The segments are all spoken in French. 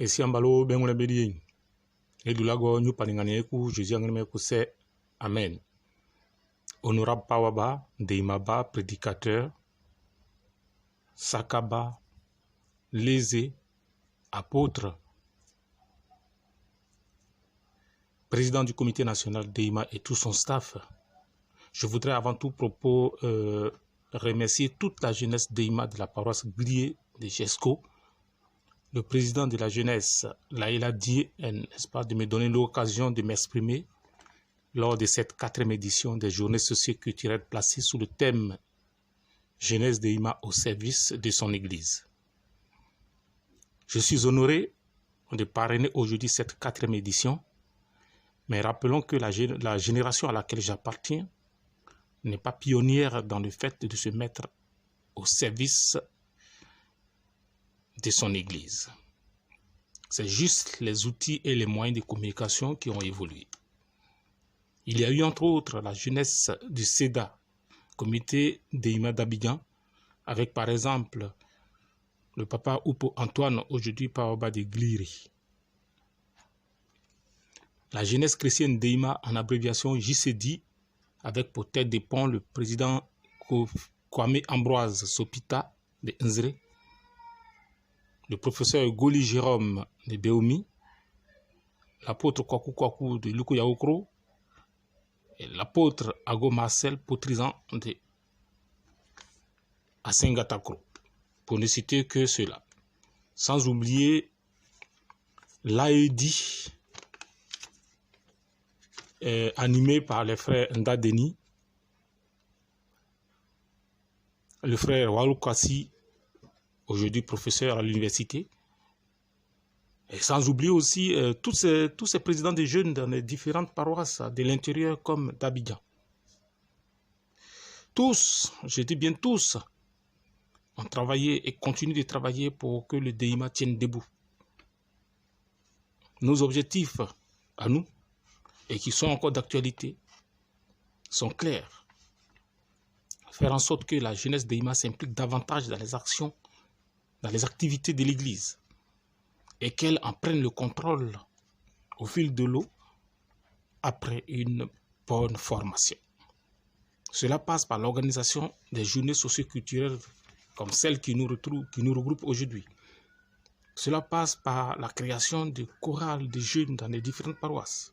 esi ambalo bengule bedi edulago nyu paningane ku Jésus angene ku se amen. Honorable Pawaba Deimaba, prédicateur, Sakaba, Lézé, apôtre, président du comité national Deima et tout son staff. Je voudrais avant tout propos remercier toute la jeunesse Deima de la paroisse Glié de Jesco, le président de la jeunesse, Laïla Die, n'est-ce pas, de me donner l'occasion de m'exprimer lors de cette 4e édition des journées socio-culturelles placées sous le thème Jeunesse Deima au service de son église. Je suis honoré de parrainer aujourd'hui cette 4e édition, mais rappelons que la génération à laquelle j'appartiens n'est pas pionnière dans le fait de se mettre au service de son église. C'est juste les outils et les moyens de communication qui ont évolué. Il y a eu entre autres la jeunesse du SEDA, comité Deima d'Abidjan, avec par exemple le papa Oupo Antoine, aujourd'hui Pawaba de Gliri. La jeunesse chrétienne Deima, en abréviation JCD, avec pour tête de pont le président Kwame Ambroise Sopita de Nzre, le professeur Goli Jérôme de Beomi, l'apôtre Kwaku Kwaku de Luku Yaokro, et l'apôtre Ago Marcel Potrizan de Asengatakro, pour ne citer que cela. Sans oublier l'AEDI, animé par les frères Ndadeni, le frère Walukasi, aujourd'hui professeur à l'université, et sans oublier aussi tous ces présidents des jeunes dans les différentes paroisses de l'intérieur comme d'Abidjan. Tous, je dis bien tous, ont travaillé et continuent de travailler pour que le Deima tienne debout. Nos objectifs à nous, et qui sont encore d'actualité, sont clairs. Faire en sorte que la jeunesse Deima s'implique davantage dans les actions, dans les activités de l'Église, et qu'elle en prenne le contrôle au fil de l'eau après une bonne formation. Cela passe par l'organisation des journées socio-culturelles comme celle qui nous regroupe aujourd'hui. Cela passe par la création de chorales de jeunes dans les différentes paroisses.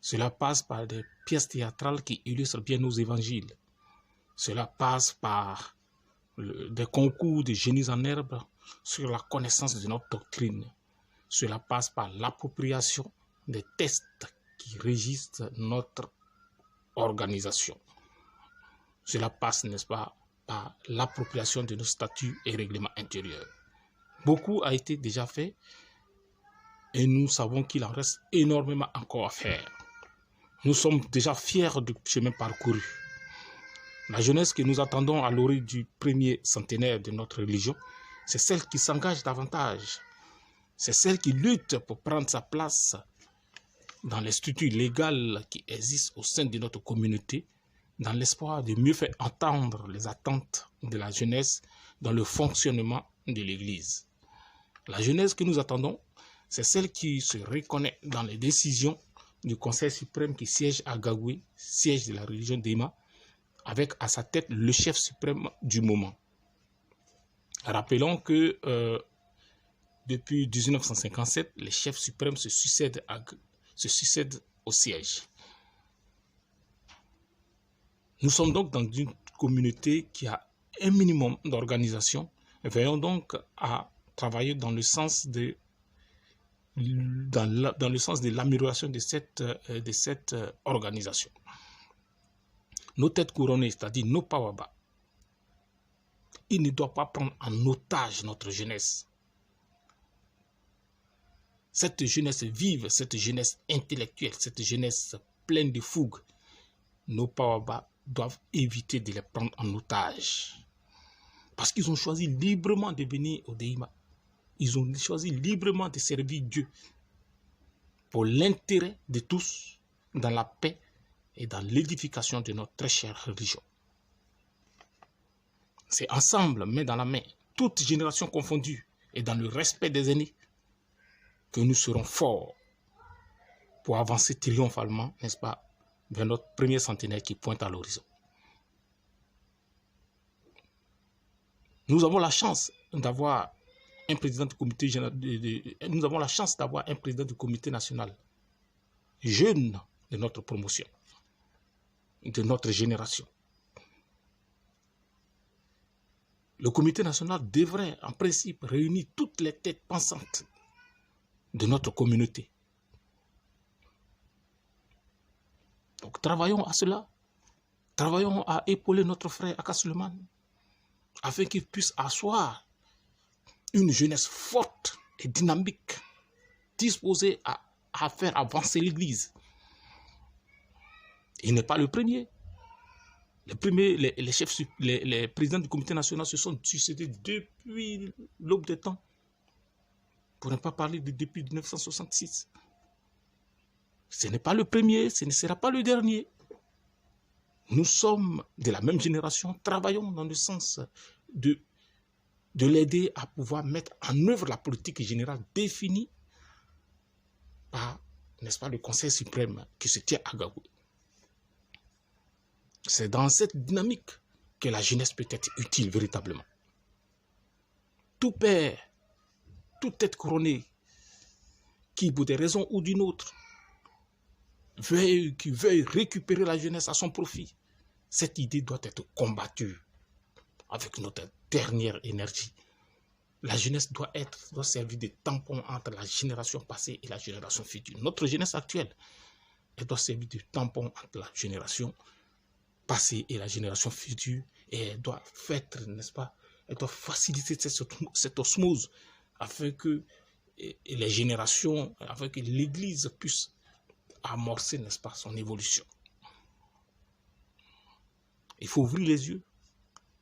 Cela passe par des pièces théâtrales qui illustrent bien nos évangiles. Cela passe par des concours de génies en herbe sur la connaissance de notre doctrine. Cela passe par l'appropriation des tests qui régissent notre organisation. Cela passe, n'est-ce pas, par l'appropriation de nos statuts et règlements intérieurs. Beaucoup a été déjà fait et nous savons qu'il en reste énormément encore à faire. Nous sommes déjà fiers du chemin parcouru. La jeunesse que nous attendons à l'orée du premier centenaire de notre religion, c'est celle qui s'engage davantage. C'est celle qui lutte pour prendre sa place dans les structures légales qui existent au sein de notre communauté, dans l'espoir de mieux faire entendre les attentes de la jeunesse dans le fonctionnement de l'Église. La jeunesse que nous attendons, c'est celle qui se reconnaît dans les décisions du Conseil suprême qui siège à Gagoué, siège de la religion Deima, avec à sa tête le chef suprême du moment. Rappelons que depuis 1957, les chefs suprêmes se succèdent au siège. Nous sommes donc dans une communauté qui a un minimum d'organisation. Veillons donc à travailler dans le sens de l'amélioration de cette organisation. Nos têtes couronnées, c'est-à-dire nos Pawaba, ils ne doivent pas prendre en otage notre jeunesse. Cette jeunesse vive, cette jeunesse intellectuelle, cette jeunesse pleine de fougue, nos Pawaba doivent éviter de les prendre en otage. Parce qu'ils ont choisi librement de venir au Deima. Ils ont choisi librement de servir Dieu pour l'intérêt de tous, dans la paix et dans l'édification de notre très chère religion. C'est ensemble, main dans la main, toute génération confondue, et dans le respect des aînés, que nous serons forts pour avancer triomphalement, n'est-ce pas, vers notre premier centenaire qui pointe à l'horizon. Nous avons la chance d'avoir un président du comité général, nous avons la chance d'avoir un président du comité national jeune de notre promotion, de notre génération. Le comité national devrait, en principe, réunir toutes les têtes pensantes de notre communauté. Donc, travaillons à cela. Travaillons à épauler notre frère Aka Souleymane afin qu'il puisse asseoir une jeunesse forte et dynamique, disposée à faire avancer l'Église. Il n'est pas le premier. Les présidents du comité national se sont succédés depuis l'aube des temps. Pour ne pas parler de depuis 1966. Ce n'est pas le premier, ce ne sera pas le dernier. Nous sommes de la même génération, travaillons dans le sens de l'aider à pouvoir mettre en œuvre la politique générale définie par, n'est-ce pas, le Conseil suprême qui se tient à Gagoui. C'est dans cette dynamique que la jeunesse peut être utile véritablement. Tout père, toute tête couronnée, qui pour des raisons ou d'une autre, qui veuille récupérer la jeunesse à son profit, cette idée doit être combattue avec notre dernière énergie. La jeunesse doit servir de tampon entre la génération passée et la génération future. Notre jeunesse actuelle, elle doit servir de tampon entre la génération passée et la génération future, et elle doit faire, n'est-ce pas, elle doit faciliter cette osmose afin que les générations, afin que l'Église puisse amorcer, n'est-ce pas, son évolution. Il faut ouvrir les yeux.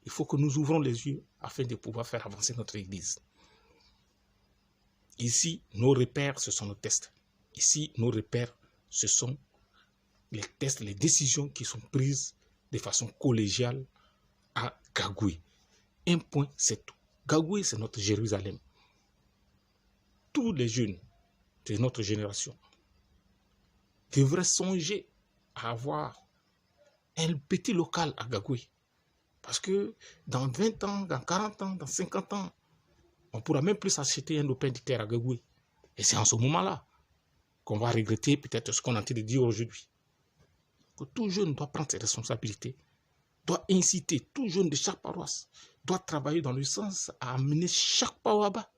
Il faut que nous ouvrons les yeux afin de pouvoir faire avancer notre Église. Ici, nos repères, ce sont nos tests. Ici, nos repères, ce sont les tests, les décisions qui sont prises de façon collégiale à Gagoui. Un point, c'est tout. Gagoui, c'est notre Jérusalem. Tous les jeunes de notre génération devraient songer à avoir un petit local à Gagoui. Parce que dans 20 ans, dans 40 ans, dans 50 ans, on ne pourra même plus acheter un lopin de terre à Gagoui. Et c'est en ce moment-là qu'on va regretter peut-être ce qu'on est en train de dire aujourd'hui. Que tout jeune doit prendre ses responsabilités, doit inciter tout jeune de chaque paroisse, doit travailler dans le sens à amener chaque pawaba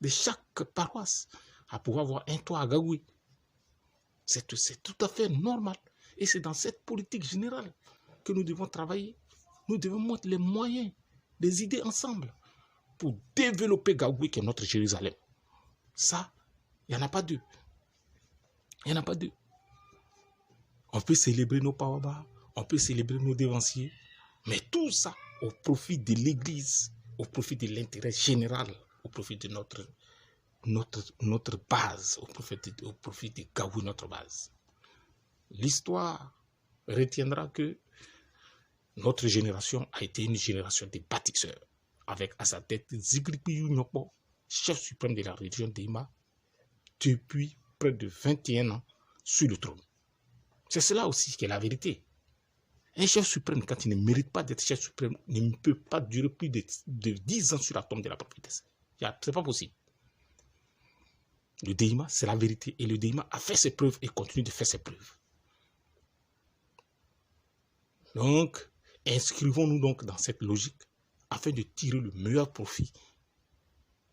de chaque paroisse à pouvoir avoir un toit à Gagoui. C'est tout à fait normal. Et c'est dans cette politique générale que nous devons travailler. Nous devons mettre les moyens, les idées ensemble pour développer Gagoui qui est notre Jérusalem. Ça, il n'y en a pas deux. Il n'y en a pas deux. On peut célébrer nos pawabas, on peut célébrer nos dévanciers, mais tout ça au profit de l'Église, au profit de l'intérêt général, au profit de notre base, au profit de Gagoui, notre base. L'histoire retiendra que notre génération a été une génération de bâtisseurs, avec à sa tête Zigripi Nyokbo, chef suprême de la religion d'Ima, depuis près de 21 ans sur le trône. C'est cela aussi qui est la vérité. Un chef suprême, quand il ne mérite pas d'être chef suprême, ne peut pas durer plus de 10 ans sur la tombe de la prophétesse. Ce n'est pas possible. Le Déima, c'est la vérité. Et le Déima a fait ses preuves et continue de faire ses preuves. Donc, inscrivons-nous donc dans cette logique afin de tirer le meilleur profit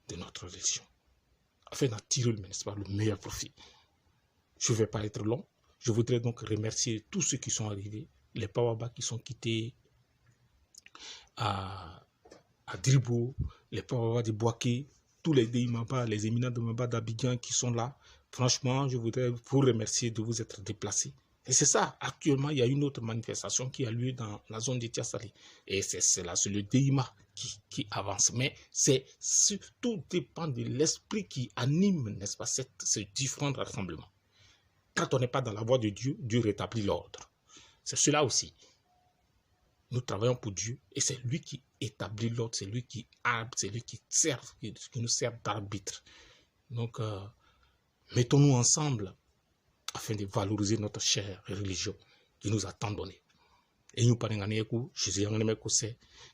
de notre religion. Afin d'en tirer le meilleur profit. Je ne vais pas être long. Je voudrais donc remercier tous ceux qui sont arrivés, les Pawaba qui sont quittés à Dribo, les Pawaba de Boaké, tous les Déimaba, les éminents de Maba d'Abidjan qui sont là. Franchement, je voudrais vous remercier de vous être déplacés. Et c'est ça, actuellement, il y a une autre manifestation qui a lieu dans la zone de Tiassali. Et c'est là, c'est le Déima qui avance. Mais tout dépend de l'esprit qui anime, n'est-ce pas, ce différent rassemblement. Quand on n'est pas dans la voie de Dieu, Dieu rétablit l'ordre. C'est cela aussi. Nous travaillons pour Dieu et c'est lui qui établit l'ordre, c'est lui qui arbre, c'est lui qui nous sert d'arbitre. Donc, Mettons-nous ensemble afin de valoriser notre chère religion qui nous a tant donné. Et nous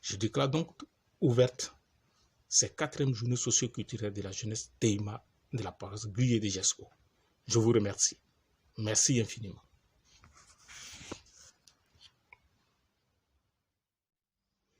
je déclare donc ouverte ces 4e journée socio-culturelle de la jeunesse Teima de la paroisse Guye de Jesco. Je vous remercie. Merci infiniment.